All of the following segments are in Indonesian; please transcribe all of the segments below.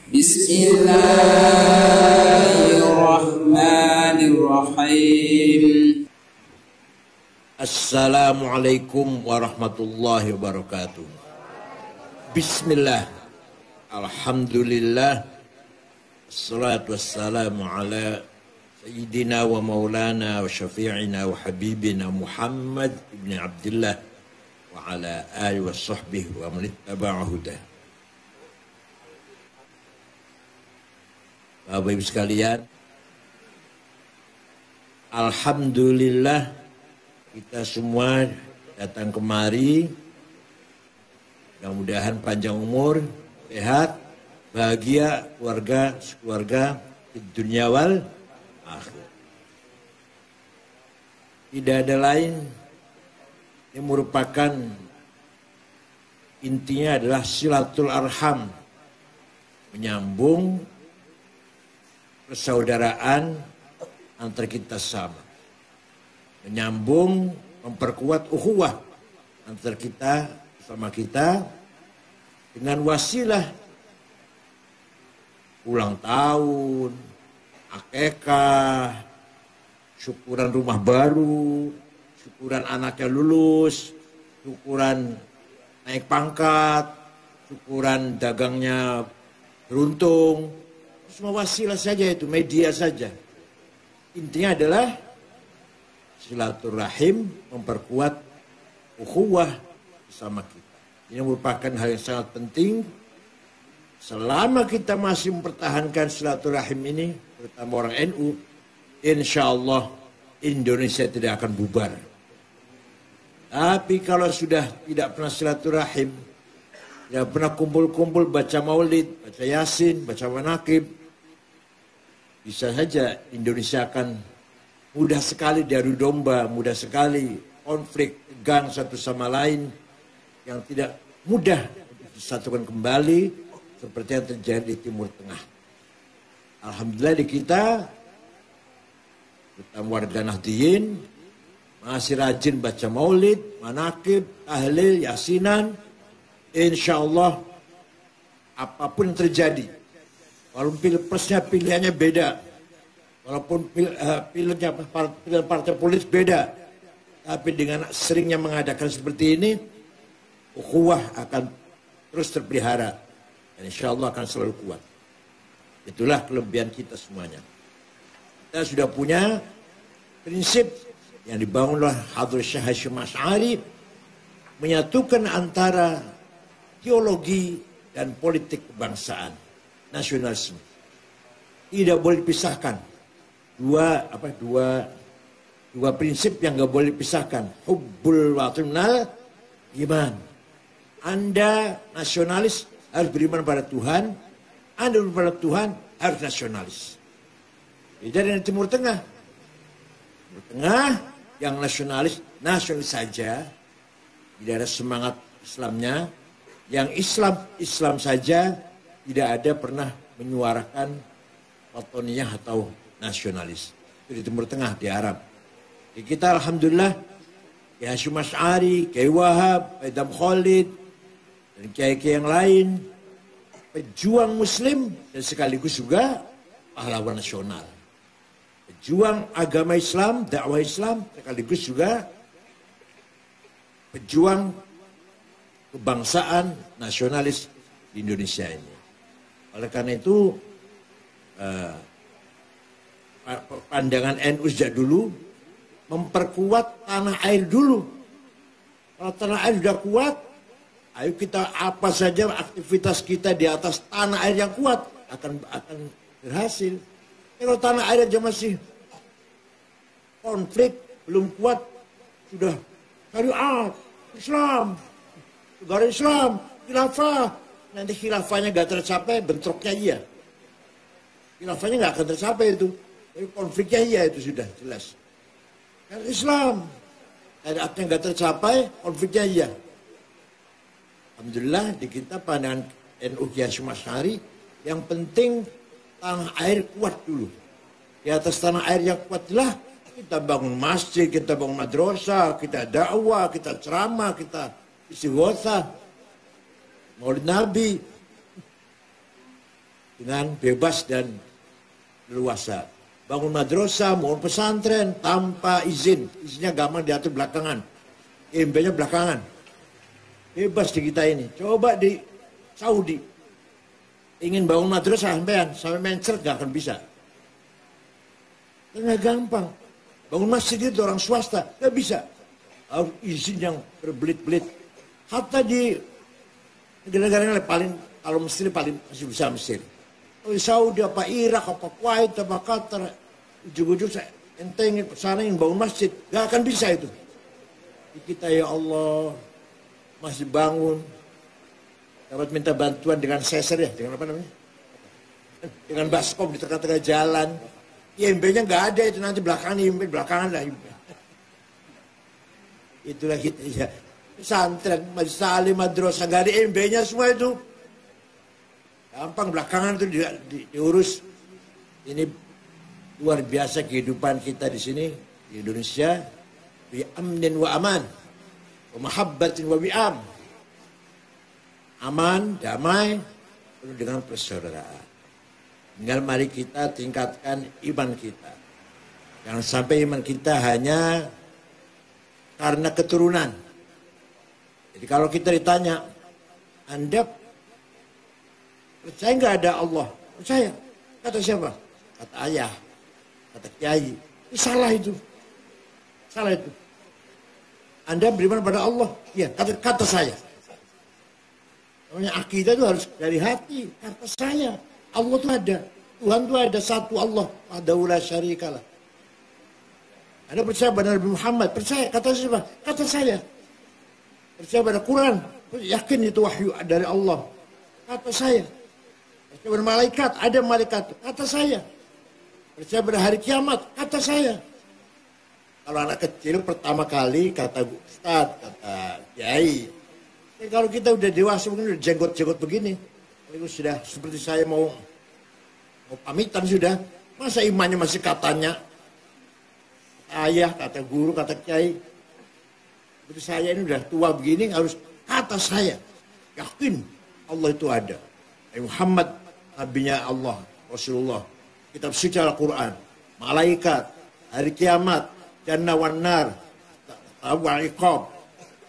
Bismillahirrahmanirrahim. Assalamualaikum warahmatullahi wabarakatuh. Bismillah. Alhamdulillah. Assalatu wassalamu ala Sayyidina wa maulana wa syafi'ina wa habibina Muhammad ibn Abdullah wa ala alihi wa sahbihi wa man ittaba'a hudah. Bapak Ibu sekalian, alhamdulillah kita semua datang kemari. Mudah-mudahan panjang umur, sehat, bahagia, keluarga di dunia wal akhir. Tidak ada lain yang merupakan intinya adalah silatul arham, menyambung persaudaraan antar kita sama, menyambung, memperkuat ukhuwah antar kita sama kita dengan wasilah ulang tahun, akekah, syukuran rumah baru, syukuran anaknya lulus, syukuran naik pangkat, syukuran dagangnya beruntung. Semua wasilah saja itu, media saja. Intinya adalah silaturahim, memperkuat ukhuwah bersama kita. Ini merupakan hal yang sangat penting. Selama kita masih mempertahankan silaturahim ini, terutama orang NU, insya Allah Indonesia tidak akan bubar. Tapi kalau sudah tidak pernah silaturahim, tidak pernah kumpul-kumpul baca maulid, baca yasin, baca manaqib, bisa saja Indonesia akan mudah sekali diadu domba, mudah sekali konflik, tegang satu sama lain yang tidak mudah disatukan kembali seperti yang terjadi di Timur Tengah. Alhamdulillah di kita, terutama warga Nahdliyin, masih rajin baca maulid, manaqib, tahlil, yasinan. Insya Allah apapun yang terjadi, walaupun pilpresnya pilihannya beda, walaupun pilihan partai politik beda, tapi dengan seringnya mengadakan seperti ini, ukhuwah akan terus terpelihara dan insya Allah akan selalu kuat. Itulah kelebihan kita semuanya. Kita sudah punya prinsip yang dibangun oleh Hadrat Syekh Hasyim Asy'ari, menyatukan antara teologi dan politik kebangsaan, nasionalisme. Tidak boleh dipisahkan. Dua prinsip yang nggak boleh dipisahkan. Hubbul watanal iman. Anda nasionalis harus beriman pada Tuhan. Anda beriman pada Tuhan harus nasionalis. Beda dengan Timur Tengah. Timur Tengah yang nasionalis saja, tidak ada semangat Islamnya. Yang Islam saja, tidak ada pernah menyuarakan watoniyah atau nasionalis. Itu di Timur Tengah, di Arab. Di kita alhamdulillah, Kiai Hasyim Asy'ari, Kiai Wahab, Kiai Dam Khalid, dan kiai-kiai yang lain, pejuang muslim dan sekaligus juga pahlawan nasional. Pejuang agama Islam, dakwah Islam, sekaligus juga pejuang kebangsaan nasionalis di Indonesia ini. Oleh karena itu, pandangan NU sejak dulu memperkuat tanah air dulu. Kalau tanah air sudah kuat, ayo kita apa saja aktivitas kita di atas tanah air yang kuat akan berhasil. Kalau tanah air aja masih konflik, belum kuat, sudah syariat, Islam, negara Islam, khilafah. Nanti khilafahnya gak tercapai, bentroknya iya. Khilafahnya gak akan tercapai itu. Tapi konfliknya iya itu sudah jelas. Kan Islam, syariatnya gak tercapai, konfliknya iya. Alhamdulillah di kita pandangan NU Kiai Hasyim Asy'ari, yang penting tanah air kuat dulu. Di atas tanah air yang kuat lah kita bangun masjid, kita bangun madrasah, kita dakwah, kita ceramah, kita istighotsah, maulid Nabi. dengan bebas dan leluasa. Bangun madrasah, bangun pesantren tanpa izin. Izinnya gampang diatur belakangan. IMB-nya belakangan. Bebas di kita ini. Coba di Saudi. Ingin bangun madrasah sampai mencret gak akan bisa. Karena gampang. Bangun masjid itu orang swasta, gak bisa. Harus izin yang berbelit-belit. Hatta di negara-negara yang paling, kalau Mesir paling masih bisa Mesir. Kalau di Saudi, apa Irak, apa Kuwait, apa Qatar, ujung-ujung saya entengin sana yang bangun masjid, gak akan bisa itu. Kita ya Allah masih bangun, dapat minta bantuan dengan seser ya, dengan apa namanya? Dengan baskom di tengah-tengah jalan. IMB-nya nggak ada itu, nanti belakangan IMB, belakangan lah IMB. Itulah kita ya. Pesantren, majelis taklim, madrasah, nggak ada IMB-nya semua itu. Gampang belakangan itu diurus. Ini luar biasa kehidupan kita di sini di Indonesia. Bi amnin wa aman, wa mahabbatin wa bi'am. Aman, damai, penuh dengan persaudaraan. Tinggal mari kita tingkatkan iman kita. Jangan sampai iman kita hanya karena keturunan. Jadi kalau kita ditanya, Anda percaya nggak ada Allah? Percaya. Kata siapa? Kata ayah, kata kiai. Ini salah itu. Salah itu. Anda beriman pada Allah? Ya, kata saya. Namanya akidah itu harus dari hati. Kata saya. Allah itu ada. Tuhan itu ada satu Allah. Wahdahu la syarikalah. Anda percaya pada Nabi Muhammad? Percaya. Kata siapa? Kata saya. Percaya pada Quran? Yakin itu wahyu dari Allah. Kata saya. Percaya pada malaikat? Ada malaikat. Kata saya. Percaya pada hari kiamat? Kata saya. Kalau anak kecil pertama kali kata Ustaz, kata Kiai. Kalau kita udah dewasa mungkin udah jenggot-jenggot begini. Itu sudah seperti saya mau pamitan sudah. Masa imannya masih katanya ayah, kata guru, kata kiai. Seperti saya ini udah tua begini harus kata saya. Yakin Allah itu ada. Muhammad nabinya Allah, Rasulullah. Kitab suci Al-Quran, malaikat, hari kiamat, jannah wan nar, wal iqab,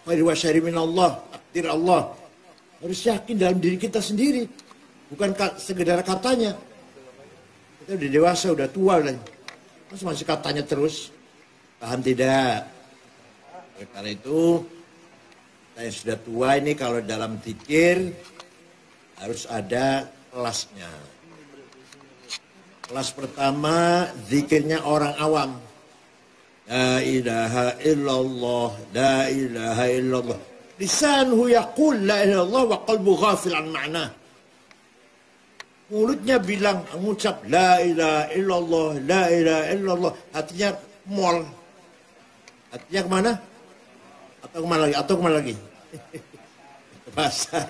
khair wa syarri min Allah, takdir Allah. Harus yakin dalam diri kita sendiri. Bukan sekedar katanya. Kita udah dewasa, udah tua. Masih katanya terus. Paham tidak? Karena itu, saya sudah tua ini kalau dalam zikir harus ada kelasnya. Kelas pertama, zikirnya orang awam. La ilaha illallah, la ilaha illallah. Lisanhu yaqul la ilaha illallah wa qalbu ghafil an ma'na. Mulutnya bilang, mengucap la ilaha illallah, la ilaha illallah. Hatinya mol. Hatinya kemana? Atau kemana lagi? Pasar.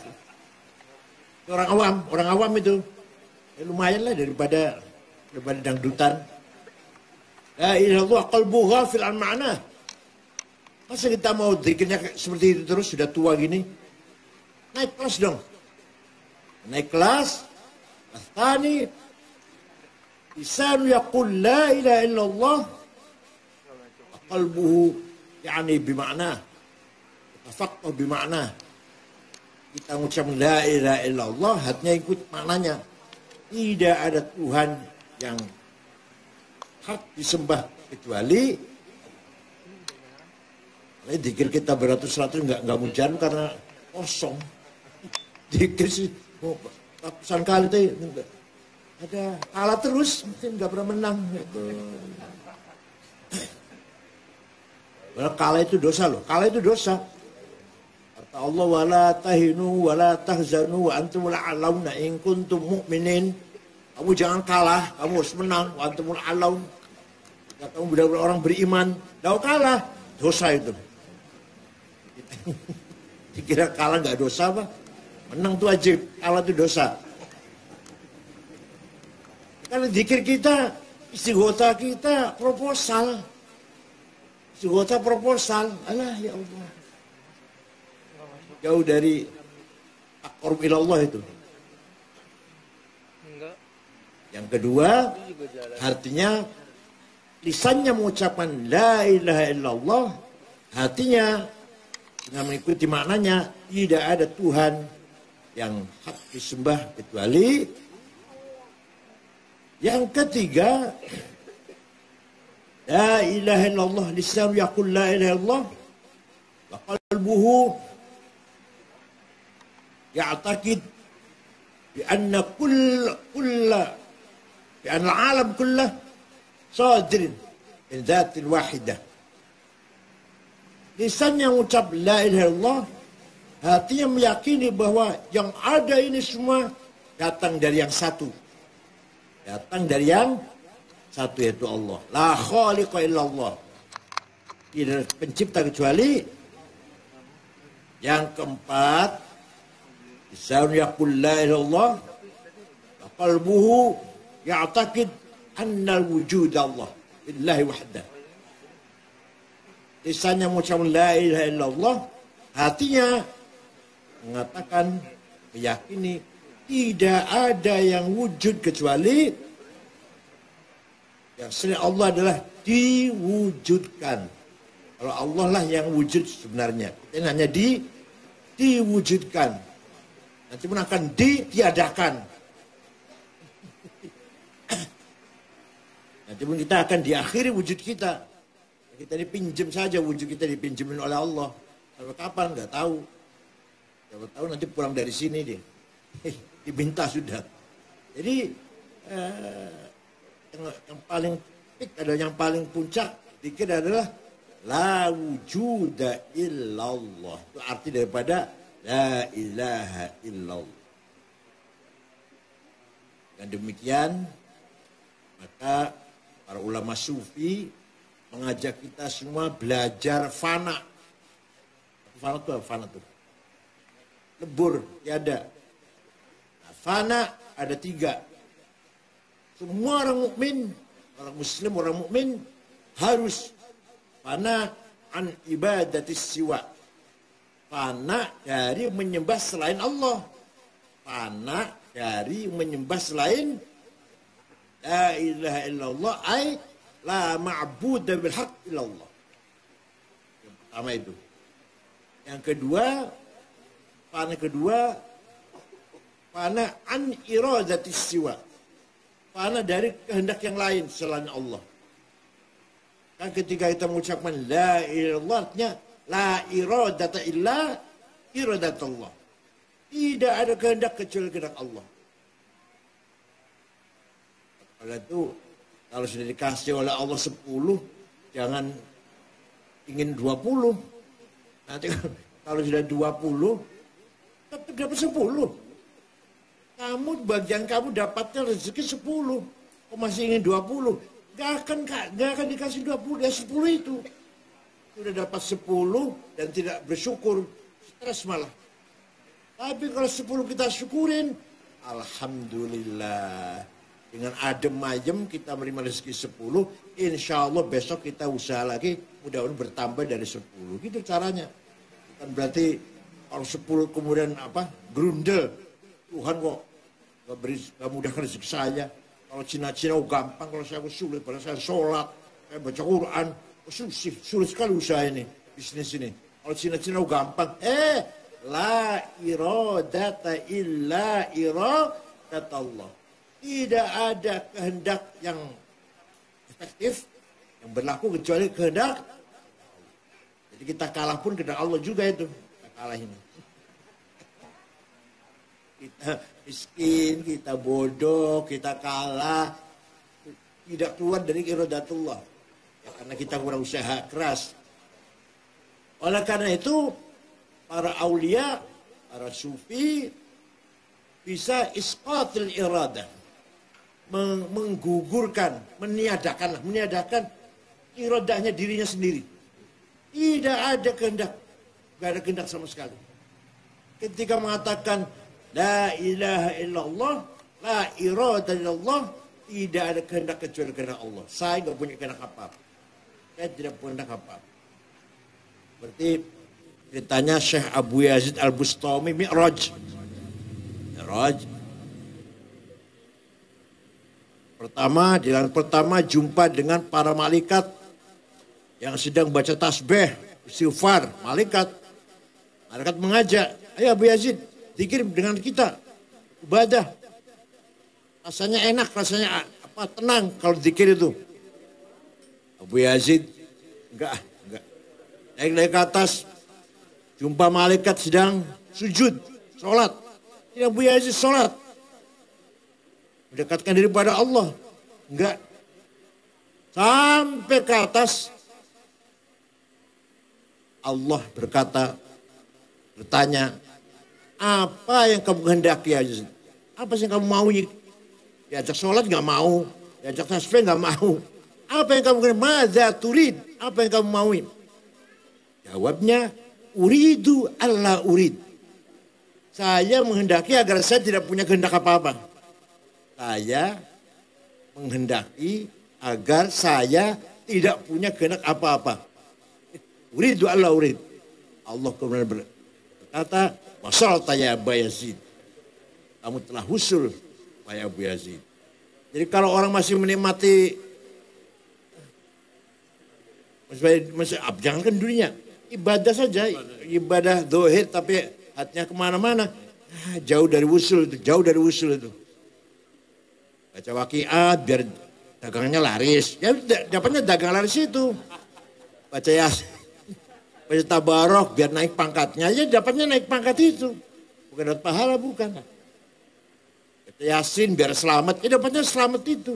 Orang awam itu. Ya, lumayan lah daripada dangdutan. La ilaha illallah qalbu ghafil an ma'na. Masa kita mau zikirnya seperti itu terus, sudah tua gini? Naik kelas dong. Naik kelas. Astani. Lisanu yaqul la ilaha illallah. Qalbuhu yani bima'na. Tafaqquh bima'na. Kita mengucap la ilaha illallah, hatinya ikut maknanya. Tidak ada Tuhan yang hak disembah kecuali zikir kita beratus-ratus nggak mujan karena kosong. Zikir sih ratusan kali itu ada kalah terus, mungkin nggak pernah menang. Gitu. Kalah itu dosa loh, kalah itu dosa. Kata Allah wala tahinu wala tahzanu wa antumul a'launa in kuntum mu'minin. Kamu jangan kalah, kamu harus menang. Wa antumul a'laun. Kamu benar-benar orang beriman, kau kalah, dosa itu. Dikira kalah nggak dosa apa? Menang tuh wajib, kalah itu dosa. Karena zikir kita, istighotha kita proposal. Istighotha proposal. Alah ya Allah. Jauh dari aqrab ilallah itu. Enggak. Yang kedua, artinya lisannya mengucapkan la ilaha illallah, hatinya dengan mengikuti maknanya tidak ada Tuhan yang hak disembah kecuali. Yang ketiga, la ilaha illallah, lisan yaqul la ilaha illallah wa qalbuhu ya'taqid bi anna bi anna al-alam kullah sadir min dzatin wahidah. Lisan yang ucap la ilaha illallah, hatinya meyakini bahwa yang ada ini semua datang dari yang satu. Datang dari yang satu, yaitu Allah. La khaliqa illallah. Tidak ada pencipta kecuali. Yang keempat, lisan yaqul la ilaha illallah wa qalbuhu ya'taqid anna al-wujud Allah lillahi wahdah. Lisannya mengucapkan la ilaha illallah, hatinya mengatakan, meyakini tidak ada yang wujud kecuali yang selain Allah adalah diwujudkan. Kalau Allah lah yang wujud sebenarnya, ini hanya diwujudkan. Nanti pun akan ditiadakan. Nanti pun kita akan diakhiri wujud kita. Kita dipinjam saja, wujud kita dipinjemin oleh Allah. Sampai kapan nggak tahu. Siapa tahu nanti pulang dari sini dia. Diminta sudah. Jadi yang paling peak adalah, yang paling puncak pikir adalah la wujuda illallah. Itu arti daripada la ilaha illallah. Dan demikian maka para ulama sufi mengajak kita semua belajar fana. Fana itu apa? Fana itu lebur, tiada. Nah, fana ada 3. Semua orang mukmin, orang muslim, orang mukmin harus fana an ibadatis siwa. Fana dari menyembah selain Allah. Fana dari menyembah selain la ilaha illallah, ay la ma'budu bil haqq illallah. Yang pertama itu. Yang kedua, fana an iradatis siwa. Fana dari kehendak yang lain selain Allah. Kan ketika kita mengucapkan la ilaha illallah, artinya la iradata illa iradatullah. Tidak ada kehendak kecuali kehendak Allah. Oleh itu, kalau sudah dikasih oleh Allah 10, jangan ingin 20. Nanti kalau sudah 20, tetap dapat 10. Kamu, bagian kamu dapatnya rezeki 10. Kok masih ingin 20? Gak akan dikasih 20, ya 10 itu. Sudah dapat 10 dan tidak bersyukur, stres malah. Tapi kalau 10 kita syukurin, alhamdulillah. Dengan adem ayem kita menerima rezeki 10, insya Allah besok kita usaha lagi, mudah-mudahan bertambah dari 10. Gitu caranya. Bukan berarti kalau 10 kemudian gerundel. Tuhan kok gak mudahkan rezeki saya. Kalau Cina-Cina gampang, kalau saya sulit. Kalau saya sholat, saya baca Quran, sulit sekali usaha ini, bisnis ini. Kalau Cina-Cina gampang. La iradata illa iradat Allah. Tidak ada kehendak yang efektif, yang berlaku kecuali kehendak. Jadi kita kalah pun kehendak Allah juga itu. Kita kalah ini. Kita miskin, kita bodoh, kita kalah. Tidak keluar dari iradatullah. Ya, karena kita kurang usaha keras. Oleh karena itu, para aulia, para sufi, bisa isqatil iradah. Menggugurkan, meniadakan iradahnya dirinya sendiri. Tidak ada kehendak. Tidak ada kehendak sama sekali. Ketika mengatakan la ilaha illallah, la irada illallah, tidak ada kehendak kecuali kehendak Allah. Saya tidak punya kehendak apa-apa. Saya tidak punya kehendak apa-apa. Berarti ceritanya Syekh Abu Yazid Al-Bustami Mi'raj. Pertama, di langit pertama jumpa dengan para malaikat yang sedang baca tasbih, istighfar, malaikat. Malaikat mengajak, ayo Abu Yazid, zikir dengan kita, ibadah. Rasanya enak, rasanya tenang kalau zikir itu. Abu Yazid, enggak. Naik ke atas, jumpa malaikat sedang sujud, sholat. Ini Abu Yazid sholat. Mendekatkan diri pada Allah. Enggak. Sampai ke atas, Allah bertanya, apa yang kamu kehendaki Yazid? Apa yang kamu mau? Diajak sholat nggak mau, diajak tasbih nggak mau. Apa yang kamu kehendaki? Madza turid? Apa yang kamu mau? Jawabnya, uridu alla urid. Saya menghendaki agar saya tidak punya kehendak apa-apa. Saya menghendaki agar saya tidak punya kehendak apa-apa. Uridu alla urid. Allah kemudian berkata, wasalta ya Abu Yazid. Kamu telah husul, wahai Abu Yazid. Jadi kalau orang masih menikmati, jangankan dunia, ibadah saja, ibadah dohir tapi hatinya kemana-mana. Jauh dari usul itu. Baca waqiat biar dagangannya laris. Ya dapatnya dagang laris itu. Baca Yasin, baca tabarok biar naik pangkatnya. Ya dapatnya naik pangkat itu. Bukan dapat pahala, bukan. Baca Yasin biar selamat. Ya dapatnya selamat itu.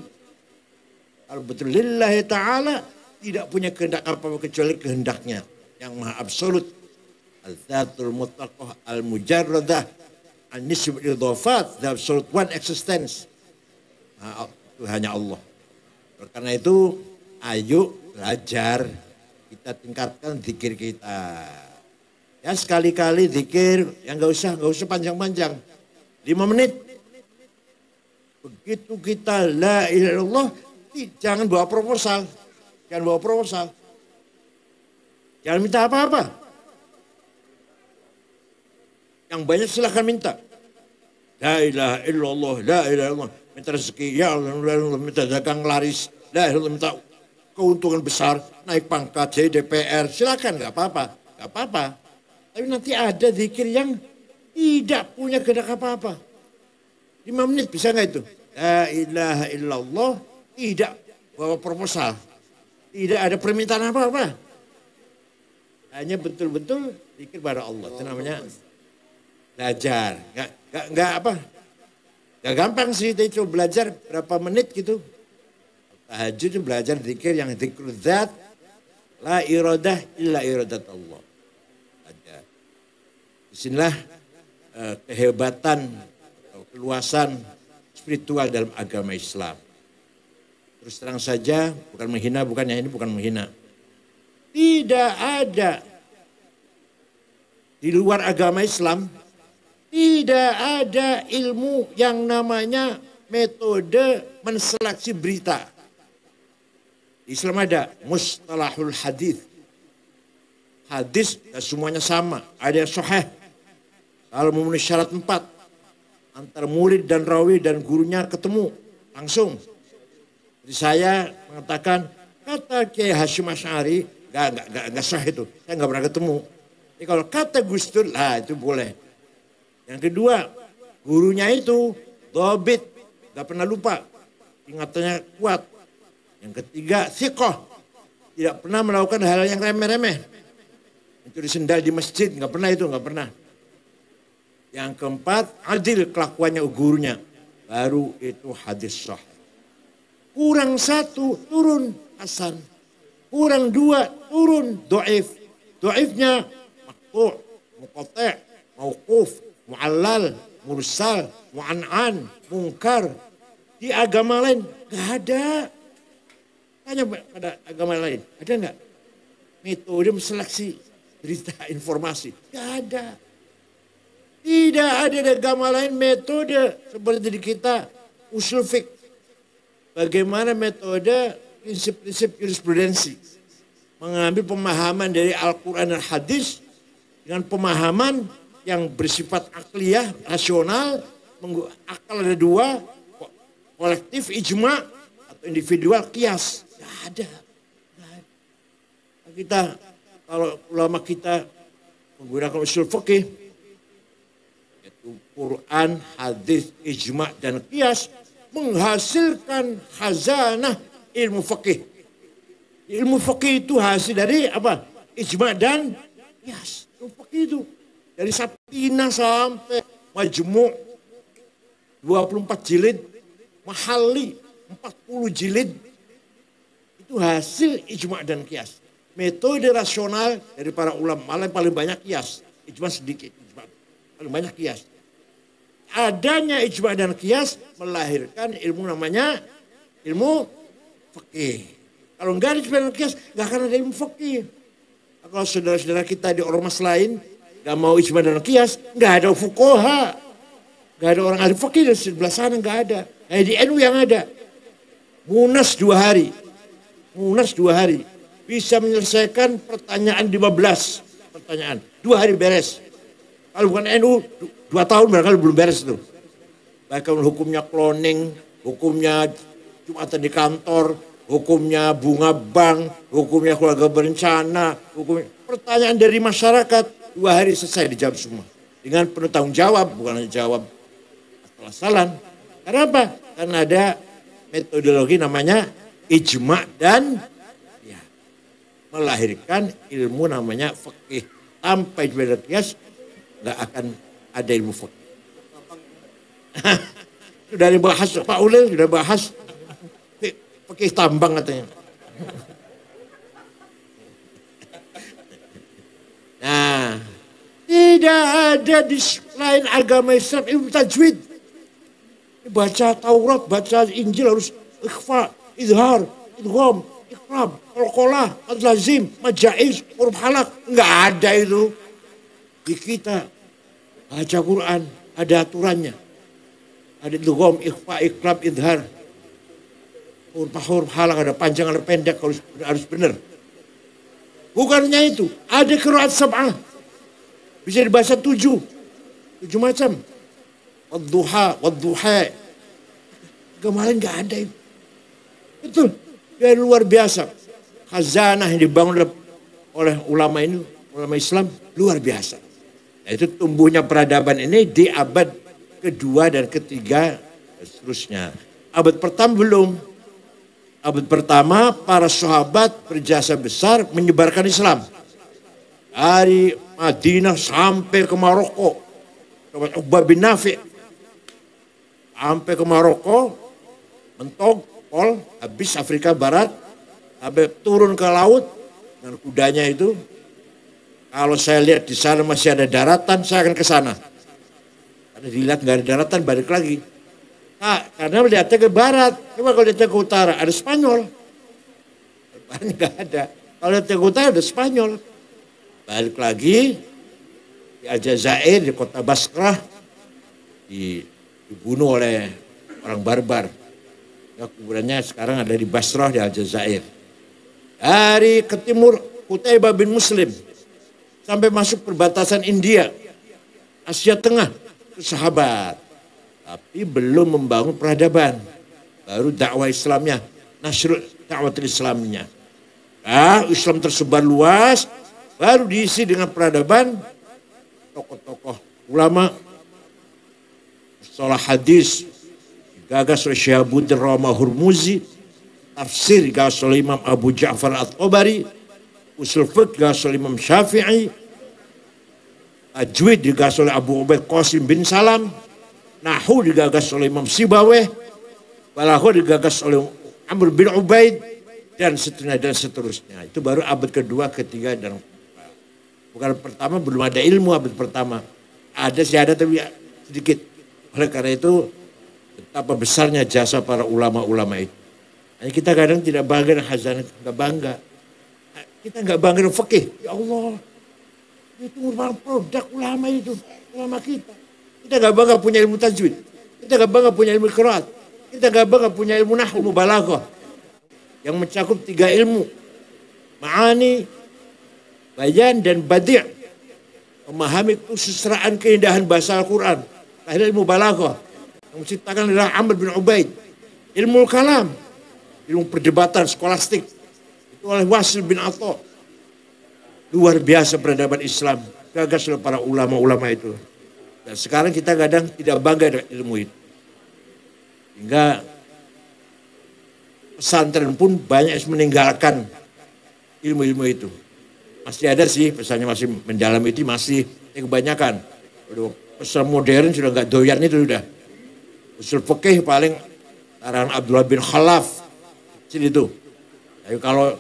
Kalau betul lillahi ta'ala tidak punya kehendak apa-apa kecuali kehendaknya yang maha absolut. Al-Dhatul Mutlaqah Al-Mujarradah An-Nisb Idhafat, the absolute one existence. Nah, itu hanya Allah. Karena itu ayo belajar, kita tingkatkan zikir kita. Ya sekali-kali zikir yang gak usah panjang-panjang. 5 menit. Begitu kita la ilaha illallah, jangan bawa proposal. Jangan minta apa-apa. Yang banyak silahkan minta. La ilaha illallah, la ilaha illallah. Minta rezeki, ya Allah, minta dagang laris. La ilaha illallah, minta keuntungan besar, naik pangkat, jadi DPR. Silakan, gak apa-apa. Tapi nanti ada zikir yang tidak punya kehendak apa-apa. 5 menit bisa gak itu? La ilaha illallah, tidak bawa proposal. Tidak ada permintaan apa-apa. Hanya betul-betul zikir pada Allah. Itu namanya belajar. Gak gampang sih, itu belajar berapa menit gitu. Tahajud itu belajar zikir yang zikr zat, la iradah illa iradat Allah. Ada. Disinilah kehebatan atau keluasan spiritual dalam agama Islam. Terus terang saja, bukan menghina, ini bukan menghina. Tidak ada di luar agama Islam, tidak ada ilmu yang namanya metode menseleksi berita. Di Islam ada mustalahul hadis. Hadis semuanya sama, ada yang sahih. Kalau memenuhi syarat 4, antara murid dan rawi dan gurunya ketemu langsung. Jadi saya mengatakan, kata Kiai Hasyim Asy'ari, enggak sah itu. Saya enggak pernah ketemu. Jadi kalau kata Gus Dur, lah itu boleh. Yang kedua, gurunya itu dhabit, enggak pernah lupa. Ingatannya kuat. Yang ketiga, thiqah. Tidak pernah melakukan hal yang remeh-remeh. Mencuri sendal di masjid, enggak pernah. Yang keempat, adil kelakuannya gurunya. Baru itu hadis sahih. Kurang 1, turun hasan. Kurang 2, turun dhaif. Dhaifnya maqtu', muqati', mauquf, mu'allal, mursal, mu'an'an, mungkar. Di agama lain enggak ada. Tanya pada agama lain, ada enggak metode seleksi berita informasi? Enggak ada. Tidak ada di agama lain metode seperti di kita usul fiqh. Bagaimana metode prinsip-prinsip jurisprudensi. Mengambil pemahaman dari Al-Quran dan Hadis dengan pemahaman yang bersifat akliyah, rasional. Akal ada 2, kolektif, ijma'. individual kias. Nggak ada. Kita, kalau ulama kita menggunakan usul fikih, yaitu Quran, hadis, ijma, dan kias, menghasilkan khazanah ilmu fikih. Ilmu fikih itu hasil dari apa? Ijma dan kias. Ilmu fikih itu dari Safinah sampai Majmu' 24 jilid, Mahalli 40 jilid, itu hasil ijma dan kias. Metode rasional dari para ulama paling banyak kias, ijma sedikit, ijma paling banyak kias. Adanya ijma dan kias melahirkan ilmu namanya ilmu fikih. Kalau enggak ada ijma dan kias, enggak akan ada ilmu fikih. Kalau saudara-saudara kita di ormas lain enggak mau ijma dan kias, enggak ada fuqaha. Enggak ada orang ahli fikih di sebelah sana, enggak ada. Di NU yang ada. Munas 2 hari. Munas 2 hari. Bisa menyelesaikan pertanyaan 15 pertanyaan. 2 hari beres. Kalau bukan NU, 2 tahun barangkali belum beres itu. Bahkan hukumnya cloning, hukumnya Jumatan di kantor, hukumnya bunga bank, hukumnya keluarga berencana, hukumnya pertanyaan dari masyarakat 2 hari selesai dijawab semua. Dengan penuh tanggung jawab, bukan hanya jawab asal-asalan. Karena apa? Karena ada metodologi namanya ijma dan ya, melahirkan ilmu namanya fikih. Tanpa ijma dan qiyas nggak akan ada ilmu fikih. Sudah dibahas Pak Ulil, sudah bahas fikih tambang katanya. Nah, tidak ada di lain agama Islam ilmu tajwid. Baca Taurat, baca Injil harus ikhfa, izhar, idgham, iqrab, qalqalah, mad lazim, mad jaiz, huruf halaq. Enggak ada itu. Di kita baca Quran ada aturannya. Ada idgham, ikhfa, iqrab, izhar. Huruf halaq ada panjang ada pendek harus benar. Bukannya itu, ada qiraat sab'ah. Bisa dibaca 7 macam. Wadduha, wadduha. Kemarin nggak ada itu. Betul, dia luar biasa. Khazanah yang dibangun oleh ulama ini, ulama Islam, luar biasa. Nah, itu tumbuhnya peradaban ini di abad kedua dan ketiga, dan seterusnya. Abad pertama belum. Abad pertama, para sahabat berjasa besar menyebarkan Islam. Dari Madinah sampai ke Maroko. Uqbah bin Nafi' sampai ke Maroko, mentok, pol, habis Afrika Barat, sampai turun ke laut, dan kudanya itu, kalau saya lihat di sana masih ada daratan, saya akan ke sana. Karena dilihat nggak ada daratan, balik lagi. Nah, karena melihatnya ke barat, coba kalau lihatnya ke utara, ada Spanyol. Nggak ada. Kalau lihatnya ke utara, ada Spanyol. Balik lagi, di Aljazair, di kota Basrah, dibunuh oleh orang barbar. Ya, kuburannya sekarang ada di Basrah di Aljazair. Dari ke timur Qutaibah bin Muslim sampai masuk perbatasan India, Asia Tengah, itu sahabat. Tapi belum membangun peradaban. Baru dakwah Islamnya, nasrul dakwatul Islamnya. Nah, Islam tersebar luas, baru diisi dengan peradaban tokoh-tokoh ulama. Salah hadis digagas oleh Syihabuddin Rama Hurmuzi, tafsir digagas oleh Imam Abu Ja'far At-Tabari, usul fiqh digagas oleh Imam Syafi'i, tajwid digagas oleh Abu Ubaid Qasim bin Salam, nahwu digagas oleh Imam Sibawayh, balaghah digagas oleh Amr bin Ubaid, dan seterusnya. Itu baru abad kedua, ketiga, dan bukan pertama, belum ada ilmu abad pertama. Ada sih ada tapi sedikit. Oleh karena itu betapa besarnya jasa para ulama-ulama itu. Hanya kita kadang tidak bangga dengan khazanah, nggak bangga. Kita nggak bangga dengan fikih. Ya Allah, itu merupakan produk ulama itu, ulama kita. Kita nggak bangga punya ilmu tajwid. Kita nggak bangga punya ilmu qiraat. Kita nggak bangga punya ilmu nahwu, balaghah yang mencakup 3 ilmu, ma'ani, bayan, dan badi'. Memahami kesusastraan keindahan bahasa Al-Quran. Akhirnya ilmu balaghah yang menciptakan adalah Amr bin Ubaid. Ilmu kalam ilmu perdebatan skolastik. Itu oleh Wasil bin Atha. Luar biasa peradaban Islam. Gagas oleh para ulama-ulama itu. Dan sekarang kita kadang tidak bangga dengan ilmu itu. Hingga pesantren pun banyak yang meninggalkan ilmu-ilmu itu. Masih ada sih, pesannya masih mendalam itu masih kebanyakan. Pesan modern sudah nggak doyan itu sudah. Usul fikih paling arahan Abdullah bin Khalaf kecil itu. Tapi kalau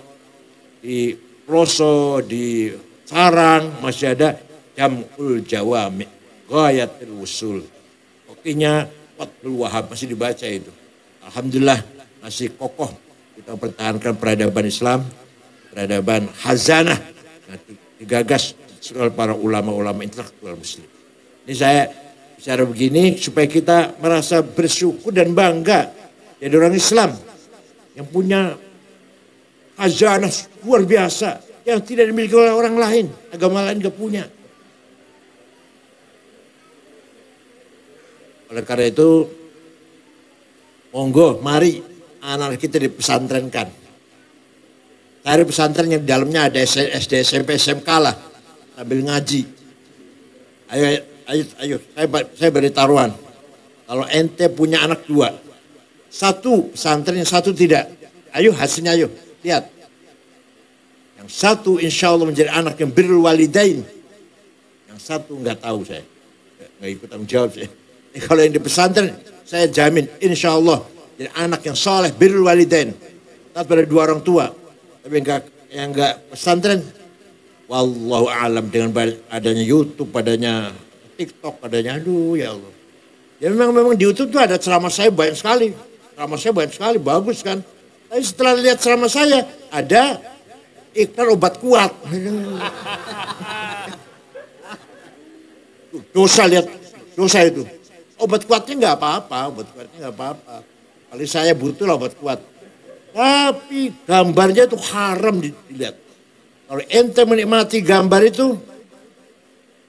di Ploso, di Sarang masih ada Jam'ul Jawami, Ghayatul Usul. Pokoknya Fathul Wahab masih dibaca itu. Alhamdulillah masih kokoh kita pertahankan peradaban Islam, peradaban khazanah digagas oleh para ulama-ulama intelektual muslim. Ini saya bicara begini supaya kita merasa bersyukur dan bangga jadi orang Islam yang punya khazanah luar biasa yang tidak dimiliki oleh orang lain, agama lain gak punya. Oleh karena itu, monggo mari anak kita dipesantrenkan. Cari pesantren yang di dalamnya ada SD, SMP, SMK lah, sambil ngaji. Ayo, saya beri taruhan. Kalau ente punya anak 2, 1 pesantren, yang 1 tidak. Ayo hasilnya ayo, lihat. Yang 1 insya Allah menjadi anak yang birrul walidain. Yang 1 nggak tahu saya, nggak ikut tanggung jawab saya. Kalau yang di pesantren, saya jamin insya Allah jadi anak yang soleh birrul walidain. Taat pada 2 orang tua. Tapi yang enggak pesantren, wallahu alam dengan adanya YouTube, adanya TikTok, adanya aduh ya Allah. Ya memang di YouTube tuh ada ceramah saya banyak sekali. Ceramah saya banyak sekali, bagus kan. Tapi setelah lihat ceramah saya, ada iklan obat kuat. Dosa itu. Obat kuatnya enggak apa-apa, Paling saya butuh lah obat kuat. Tapi gambarnya itu haram dilihat. Kalau ente menikmati gambar itu,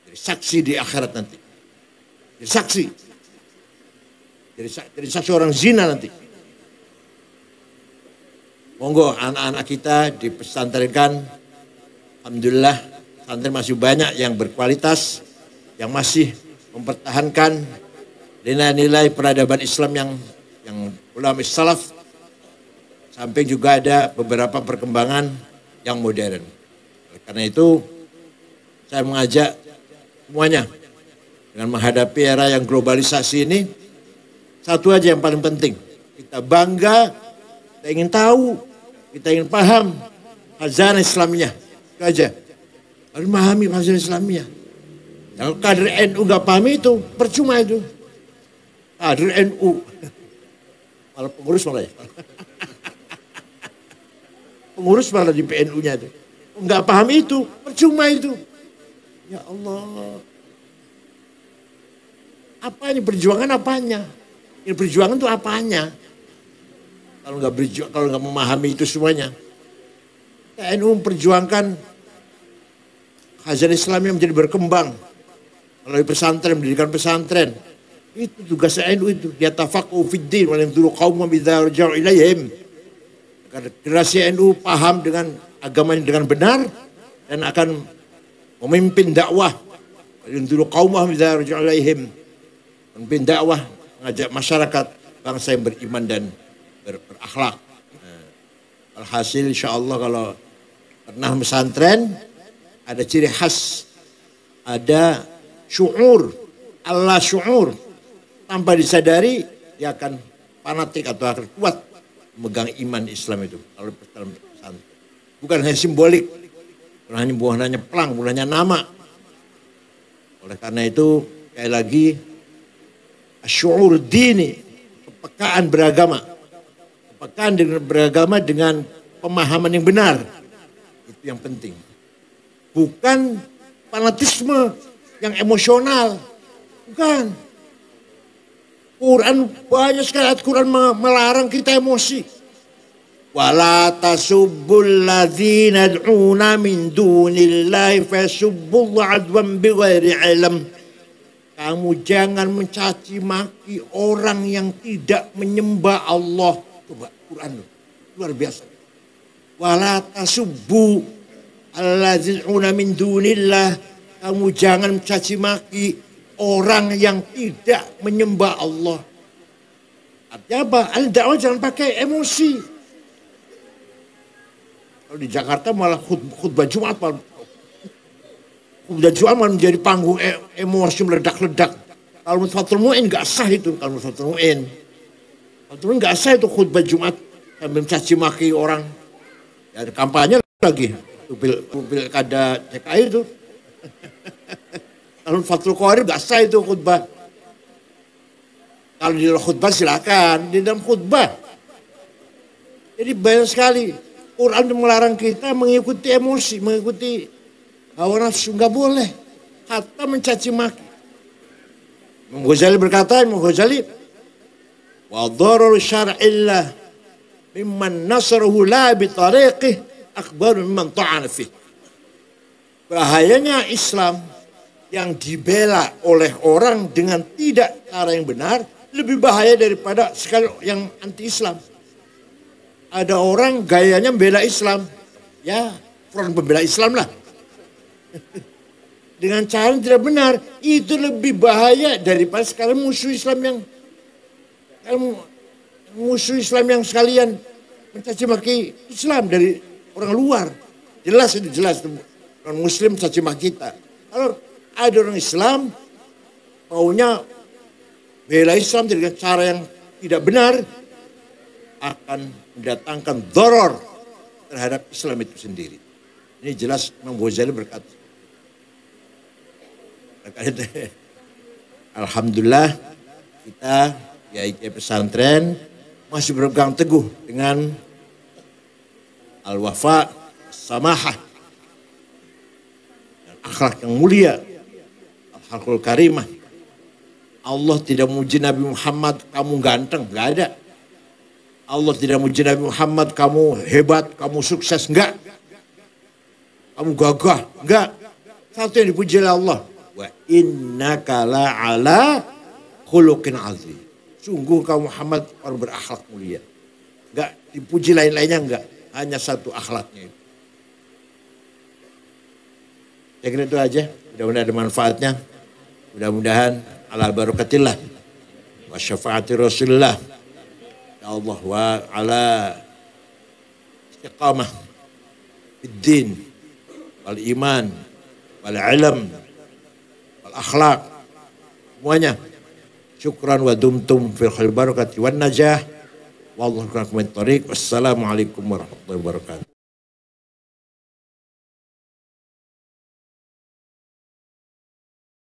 jadi saksi di akhirat nanti. Jadi saksi. Jadi saksi orang zina nanti. Monggo anak-anak kita dipesantrenkan. Alhamdulillah, pesantren masih banyak yang berkualitas, yang masih mempertahankan nilai-nilai peradaban Islam yang ulama salaf. Sampai juga ada beberapa perkembangan yang modern. Karena itu saya mengajak semuanya dengan menghadapi era yang globalisasi ini, satu aja yang paling penting. Kita bangga, kita ingin tahu, kita ingin paham khazanah Islamiyah. Itu aja. Harus memahami khazanah Islamiyah. Kalau kader NU nggak paham itu, percuma itu. Kader NU. Malah pengurus malah ya. Pengurus malah di PNU-nya itu. Enggak paham itu, percuma itu. Ya Allah. Apanya perjuangan apanya? Ini perjuangan itu apanya? Kalau nggak memahami itu semuanya. NU memperjuangkan khazanah Islam yang menjadi berkembang melalui pesantren, pendidikan pesantren. Itu tugas NU itu. Yatafaqahu fid-din wa yanzuru qauman idza raja'u ilaihim. Generasi NU paham dengan agamanya dengan benar dan akan memimpin dakwah. Yunziru qaumahum idza raja'u ilaihim. Memimpin dakwah, mengajak masyarakat bangsa yang beriman dan berakhlak. Alhasil insyaallah kalau pernah pesantren ada ciri khas, ada syu'ur, Allah syu'ur. Tanpa disadari dia akan fanatik atau akan kuat memegang iman Islam itu kalau dalam pesantren. Bukan hanya simbolik, bukan hanya pelang, bukan hanya nama. Oleh karena itu, sekali lagi, asy'ur dini, kepekaan beragama. Kepekaan beragama dengan pemahaman yang benar. Itu yang penting. Bukan fanatisme yang emosional. Bukan. Quran banyak sekali ayat Quran melarang kita emosi. Wala tasubbul ladzina yad'una min dunillahi fasubbullaha adwan bighairi ilm. Kamu jangan mencaci maki orang yang tidak menyembah Allah. Coba Quran. luar biasa. Wala tasubbu alladzina min dunillah, kamu jangan mencaci maki orang yang tidak menyembah Allah. Artinya apa? Al-dakwah jangan pakai emosi. Kalau di Jakarta malah khutbah Jumat malah menjadi panggung emosi meledak-ledak. Kalau menurut Fathul Mu'in nggak sah itu. Kalau menurut Fathul Mu'in nggak sah itu khutbah Jumat sambil mencaci maki orang. Ya, ada kampanye lagi. Pilkada DKI itu. Kalau Fathul Qadir nggak sah itu khutbah. Kalau di khutbah silakan, di dalam khutbah. Jadi banyak sekali. Quran melarang kita mengikuti emosi, mengikuti hawa nafsu, nggak boleh. Hatta mencaci maki. Imam Ghazali berkata, wa dharar syar'illah mimman nasarahu la bi tariqih akbar mimman ta'ana fih. Bahayanya Islam yang dibela oleh orang dengan tidak cara yang benar lebih bahaya daripada sekali yang anti-Islam. Ada orang gayanya membela Islam, ya front pembela Islam lah. Dengan cara yang tidak benar, itu lebih bahaya daripada sekarang musuh Islam yang sekalian mencaci maki Islam dari orang luar. Jelas itu, jelas orang Muslim mencaci maki kita. Kalau ada orang Islam maunya bela Islam dengan cara yang tidak benar, akan mendatangkan doror terhadap Islam itu sendiri. Ini jelas Imam Ghazali berkata. Alhamdulillah kita YIC pesantren masih berpegang teguh dengan al-wafa, samahah, dan akhlak yang mulia, al-akhlakul karimah. Allah tidak memuji Nabi Muhammad kamu ganteng, nggak ada. Allah tidak memuji Nabi Muhammad kamu hebat, kamu sukses, enggak. Kamu gagah, enggak. Satu yang dipuji oleh Allah. Wa innaka la'ala khuluqin azim. Sungguh kamu Muhammad orang berakhlak mulia. Enggak dipuji lain-lainnya, enggak. Hanya satu akhlaknya itu. Saya kira itu aja. Mudah-mudahan ada manfaatnya. Mudah-mudahan ala barakatillah wa syafaati Rasulullah. Ya Allah wa ala istiqamah bid-din wal iman wal ilm wal akhlaq semuanya. Syukran wa dumtum fil khair barakati wan najah wallahu akbar. Wassalamualaikum warahmatullahi wabarakatuh.